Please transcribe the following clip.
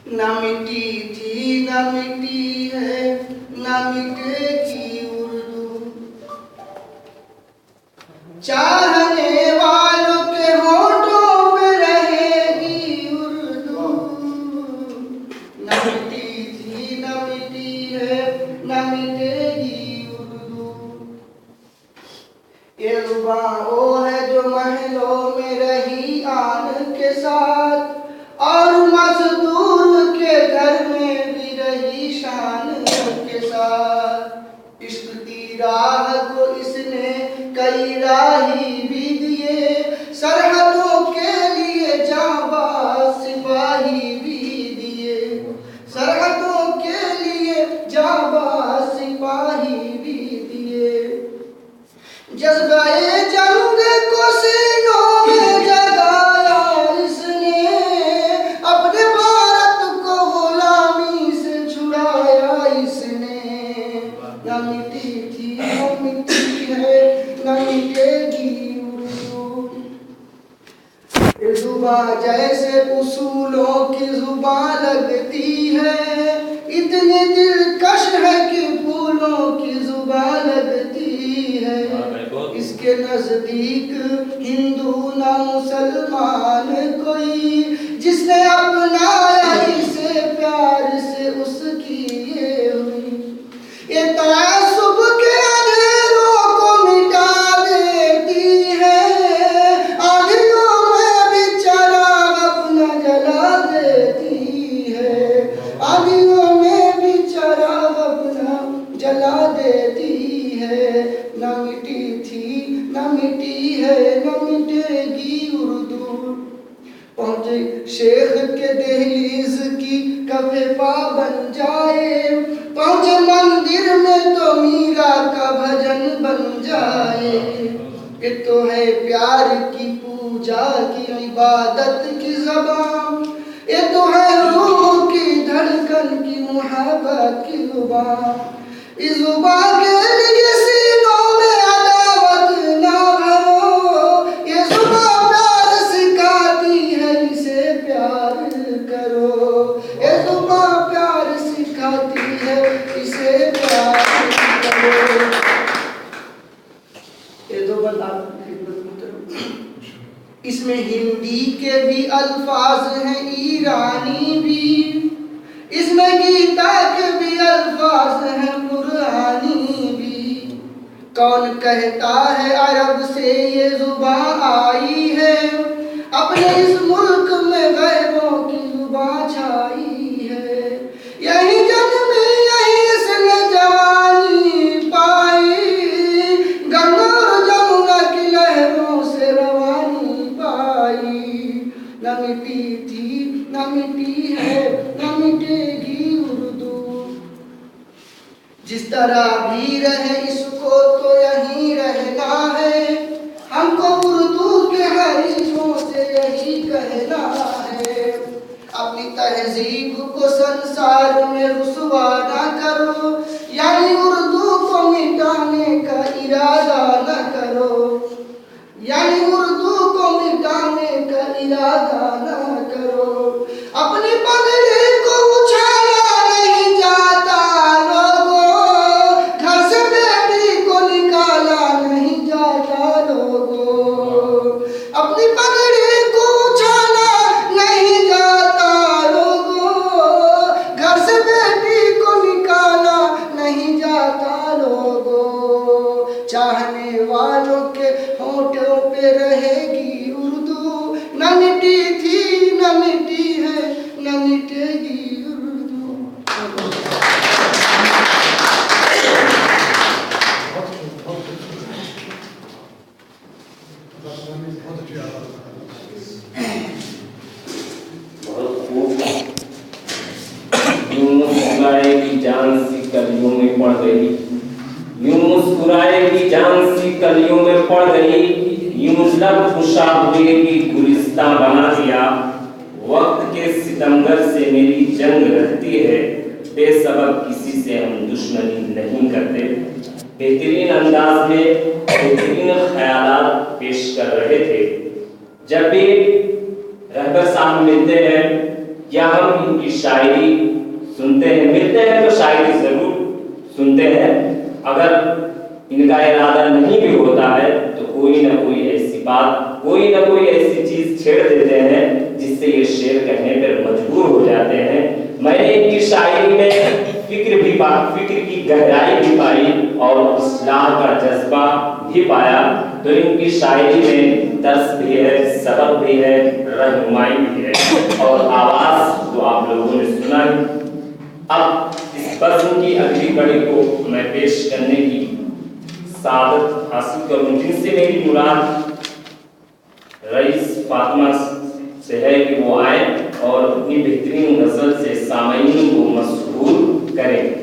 न मिटी थी न मिटी है न मिटेगी उर्दू, चाहने वालों के होठों पे रहेगी उर्दू। न मिटी थी न मिटी है न मिटेगी उर्दू। ये ज़ुबान वो है जो महलों में रही आन के साथ, और मजदूर के घर में भी रही शान के साथ। इश्क की राह को इसने कई राही भी दिए, सरहदों के लिए जाबाज सिपाही भी दिए, सरहदों के लिए जाबाज सिपाही भी दिए। जज्बाए जंग को सीनों में जगाया इसने, अपने भारत को गुलामी से छुड़ाया इसने। न मिटी थी न मिटी है न मिटेगी उर्दू। ये जुबान जैसे उसूलों की जुबान लगती है, इतनी दिलकश है कि फूलों की जुबान लगती है। इसके नजदीक हिंदू ना मुसलमान कोई, जिसने अपनाया इसे प्यार से उसकी ये हुई। ये तासुब के अंधेरों को मिटा देती है, आंधियों में भी चराग अपना जला देती है, आंधियों में भी चराग अपना जला देती है। न मिटी थी न मिटी है न मिटेगी उर्दू। पहुंचे शेख के दहलीज की कफे पा बन जाए, पहुंचे मंदिर में तो मीरा का भजन बन जाए। ये तो है प्यार की पूजा की इबादत की ज़बान, ये तो है रूह की धड़कन की मुहब्बत की ज़ुबान। इस ज़ुबान के लिए सीनों में अदावत ना भरो, ये ज़ुबान प्यार सिखाती है इसे प्यार करो, ये ज़ुबान प्यार सिखाती है इसे प्यार करो। ये दो बंद आप खिदमत में करो। इसमें हिंदी के भी अल्फाज हैं ईरानी भी, इसमें गीता के भी अल्फाज हैं कुरानी भी। कौन कहता है अरब से ये जुबान आई है, अपने इस मुल्क में गैरों की जुबान छाई है। यही जन्मी यही इसने जवानी पाई, गंगा और जमुना की लहरों से रवानी पाई। न मिटी थी न मिटी है न मिटेगी उर्दू। जिस तरह भी रहे इसको तो यहीं रहना है, हमको उर्दू के हरीफों से यही कहना है। अपनी तहजीब को संसार में रुसवा ना करो, यानी उर्दू को मिटाने का इरादा न करो, यानी उर्दू को मिटाने का इरादा न करो। अपनी पगड़ी को उछाला नहीं जाता लोगों, घर से बेटी को निकाला नहीं जाता लोगों। अपनी पगड़ी को उछाला नहीं जाता लोगों, घर से बेटी को निकाला नहीं जाता लोगों। चाहने वालों के होठों पे रहेगी उर्दू। न मिटी थी न मिटी है न मिटेगी उर्दू। बहुत खूब। यूं मुस्कुराएगी जान सी कलियों में पड़ गई, यूं मुस्कुराएगी जान सी कलियों में पड़ गई, यूं लब खुशा हुए की गुलिस्तां बना दिया। वक्त के सितमगर से मेरी जंग रहती है, बेसबब किसी से हम दुश्मनी नहीं करते। बेहतरीन अंदाज में बेहतरीन ख्यालात पेश कर रहे थे। जब भी रहबर साहब मिलते हैं या हम इनकी शायरी सुनते हैं, मिलते हैं तो शायरी जरूर सुनते हैं, अगर इनका इरादा नहीं भी होता है तो कोई ना कोई ऐसी बात, कोई ना कोई ऐसी चीज छेड़ देते हैं जिससे ये शेर कहने पर मजबूर हो जाते हैं। मैंने इनकी शायरी में फिक्र की गहराई भी पाई और इस्लाह का जज्बा भी पाया। तो इनकी शायरी में दर्स भी है, सबक भी है, रहनुमाई भी है और आवाज तो आप लोगों ने सुना ही। अब इस बज़्म की अगली कड़ी को मैं पेश करने की सादत हासिल करूं, जिनसे मेरी मुराद रईस फातिमा से है कि वो आए और अपनी बेहतरीन गजल से सामईन को मशहूर करें।